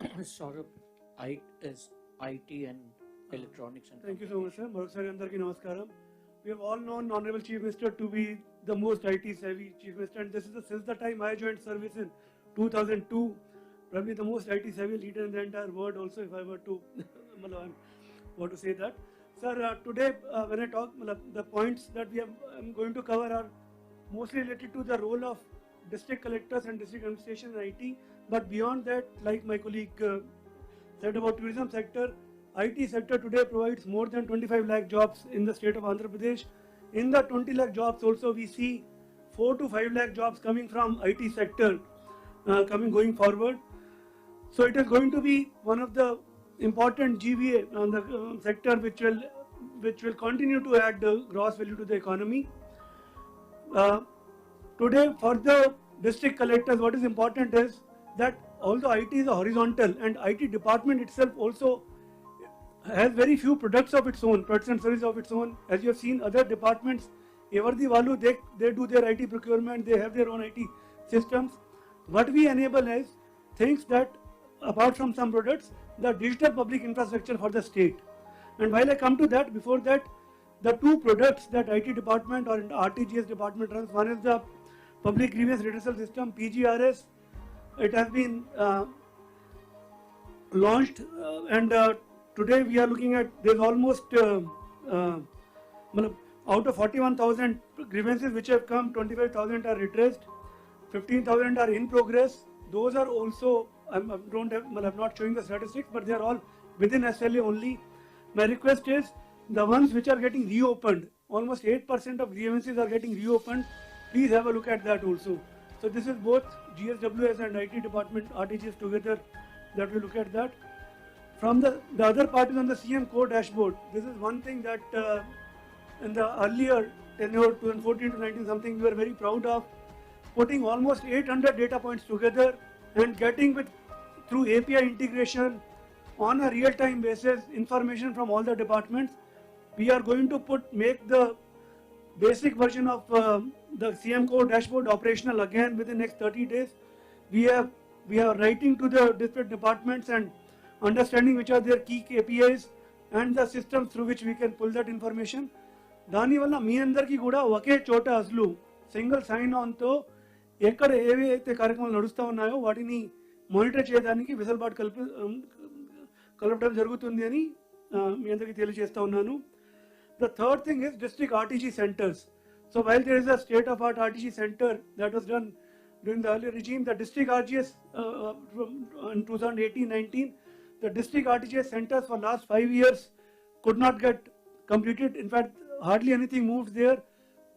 Saurabh, I is IT and electronics and Thank you so much, sir. Marokasari andarki namaskaram. We have all known Honorable Chief Minister to be the most IT savvy Chief Minister, and this is since the time I joined service in 2002, probably the most IT savvy leader in the entire world. Also, if I were to, want to say that, sir. Today, when I talk, the points that I'm going to cover are mostly related to the role of district collectors and district administration in IT. But beyond that, like my colleague said about tourism sector, IT sector today provides more than 25 lakh jobs in the state of Andhra Pradesh. In the 20 lakh jobs also we see 4 to 5 lakh jobs coming from IT sector going forward. So it is going to be one of the important GVA on the sector which will continue to add gross value to the economy. Today for the district collectors, what is important is that although IT is a horizontal and IT department itself also has very few products of its own, products and services of its own. As you have seen, other departments, Evardi Valu, they do their IT procurement, they have their own IT systems. What we enable is things that, apart from some products, the digital public infrastructure for the state. And while I come to that, before that, the two products that IT department or RTGS department runs, one is the Public Grievance Redressal System, PGRS. It has been launched and today we are looking at, there's almost out of 41,000 grievances which have come, 25,000 are redressed, 15,000 are in progress. Those are also, I'm not showing the statistics, but they are all within SLA only. My request is the ones which are getting reopened, almost 8% of grievances are getting reopened. Please have a look at that also. So this is both GSWS and IT department, RTGS together that we look at that. From the other part is on the CM Core dashboard. This is one thing that in the earlier tenure, 2014 to 19 something, we were very proud of, putting almost 800 data points together and getting through API integration on a real-time basis information from all the departments. We are going to make the basic version of the CM Core dashboard operational again within the next 30 days. We are writing to the different departments and understanding which are their key KPIs and the systems through which we can pull that information. దాని వల్ల మీ అందరికీ కూడా ఒకే చోట అసలు single sign ఆన్తో ఎక్కడ ఏవైతే కార్యక్రమాలు నడుస్తూ ఉన్నాయో వాటిని మానిటర్ చేయడానికి వెసులుబాటు కలపడం జరుగుతుంది అని మీ అందరికీ తెలియజేస్తా ఉన్నాను. The third thing is district RTG centers. So while there is a state-of-art RTG center that was done during the earlier regime, the district RGS in 2018-19, the district RTGS centers for last 5 years could not get completed. In fact, hardly anything moved there.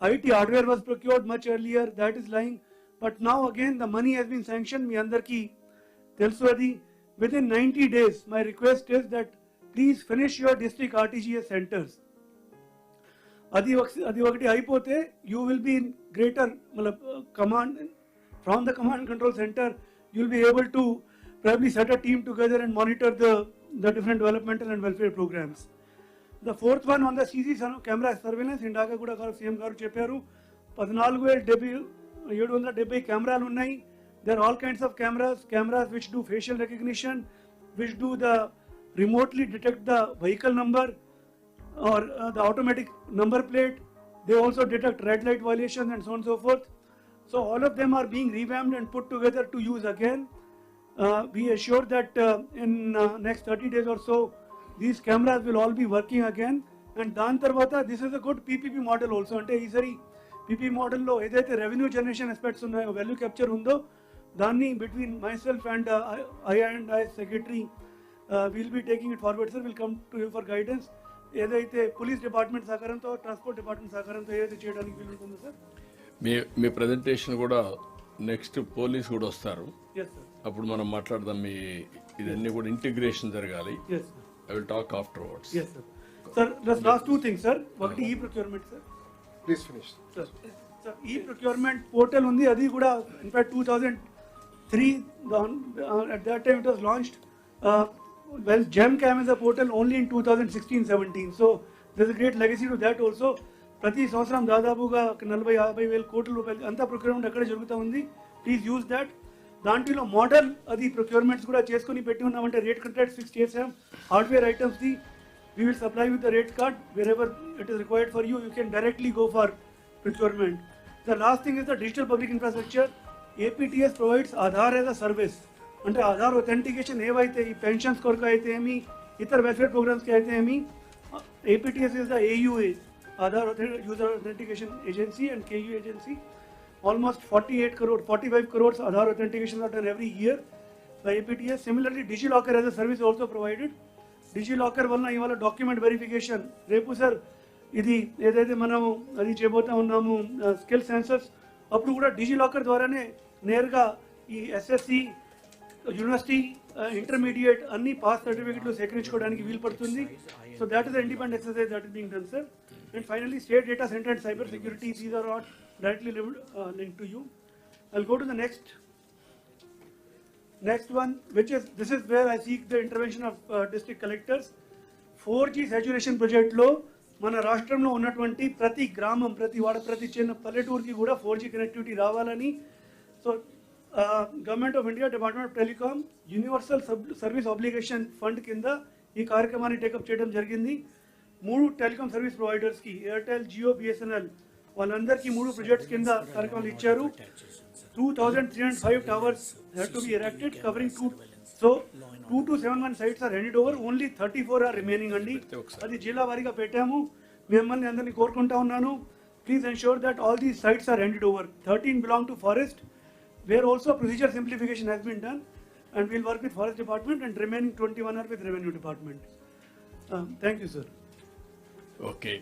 IT hardware was procured much earlier, that is lying. But now again the money has been sanctioned. Mi andarki telusu adi. Within 90 days, my request is that please finish your district RTGS centers. Adi okati aipote, you will be in greater command from the command and control center. You will be able to probably set a team together and monitor the different developmental and welfare programs. The fourth one on the CC camera surveillance, ఇందాక కూడా CM గారు చెప్పారు 14,770 కెమెరాలు ఉన్నాయి. There are all kinds of cameras which do facial recognition, which do the remotely detect the vehicle number or the automatic number plate. They also detect red light violations and so on and so forth. So all of them are being revamped and put together to use again. We assure that in next 30 days or so, these cameras will all be working again. And dan tarvata, this is a good PPP model also. Ante ee sari PPP model lo edaithe revenue generation aspects unnayo, value capture undo, danni between myself and I secretary will be taking it forward. Sir, will come to you for guidance. ఏదైతే police department సహకారంతో transport department సహకారంతో ఏదైతే చేయడానికి వీలు ఉంటుందో sir. మీ presentation కూడా next police కూడా వస్తారు, ఎస్ సార్. అప్పుడు మనం మాట్లాడదాం. మీ ఇదన్నీ కూడా ఇంటిగ్రేషన్ జరగాలి. Yes sir. I will talk afterwards. Yes sir. Sir last two things sir. ఒకటి ఈ procurement sir. Please finish sir. Sir ఈ ప్రొక్యూర్మెంట్ పోర్టల్ ఉంది, అది కూడా in fact 2003 at that time it was launched. Well, GemCam is a portal only in 2016-17. So there's a great legacy to that also. ప్రతి సంవత్సరం దాదాపుగా 40-50 వేల కోట్ల రూపాయలు అంతా ప్రొక్యూర్మెంట్ అక్కడే జరుగుతూ ఉంది. Please use that. దాంట్లో మోడల్ అది ప్రొక్యూర్మెంట్స్ కూడా చేసుకొని పెట్టి ఉన్నామంటే రేట్ కాంట్రాక్ట్ ఫిక్స్ చేసాం. Hardware items the we will supply with the rate card wherever it is required for you. You can directly go for procurement. The last thing is the digital public infrastructure. APTS provides Aadhaar as a service. అంటే Aadhaar authentication ఏవైతే ఈ pensions కొరకు అయితే ఏమి ఇతర welfare ప్రోగ్రామ్స్కి అయితే ఏమి APTS is the AUA, Aadhaar User Authentication Agency, and KU agency. Almost 45 crores Aadhaar authentications are done every year by APTS. Similarly, DigiLocker as a service also provided. DigiLocker వల్ల ఇవాళ document verification రేపు sir ఇది ఏదైతే మనము అది చేయబోతా ఉన్నాము skill sensors అప్పుడు కూడా డిజిలాకర్ ద్వారానే నేరుగా ఈ ఎస్ఎస్సి యూనివర్సిటీ ఇంటర్మీడియట్ అన్ని పాస్ సర్టిఫికెట్లు సేకరించుకోవడానికి వీలు పడుతుంది. So that is the independent exercise that is being done sir. And finally state data centre and cyber security, these are not directly linked to you. I'll go to the next one, which is, this is where I seek the intervention of district collectors. 4G saturation project లో మన రాష్ట్రంలో ఉన్నటువంటి ప్రతి గ్రామం, ప్రతి వాడ, ప్రతి చిన్న పల్లెటూరుకి కూడా 4G కనెక్టివిటీ రావాలని so government of India, department of telecom, universal service obligation fund కింద ఈ కార్యక్రమాన్ని టేకప్ చేయడం జరిగింది. 3 టెలికాం సర్వీస్ ప్రొవైడర్స్కి ఎయిర్టెల్, జియో, బిఎస్ఎన్ఎల్ వాళ్ళందరికీ 3 ప్రాజెక్ట్స్ కింద కార్యక్రమాలు ఇచ్చారు. 2,305 towers have to be erected covering 2271 sites are handed over. Only 34 are remaining అండి. అది జిల్లా వారీగా పెట్టాము. మిమ్మల్ని అందరినీ కోరుకుంటా ఉన్నాను, please ensure that all these sites are handed over. 13 belong to forest, where also procedure simplification has been done, and we'll work with forest department, and remaining 21 are with revenue department. Thank you, sir. Okay.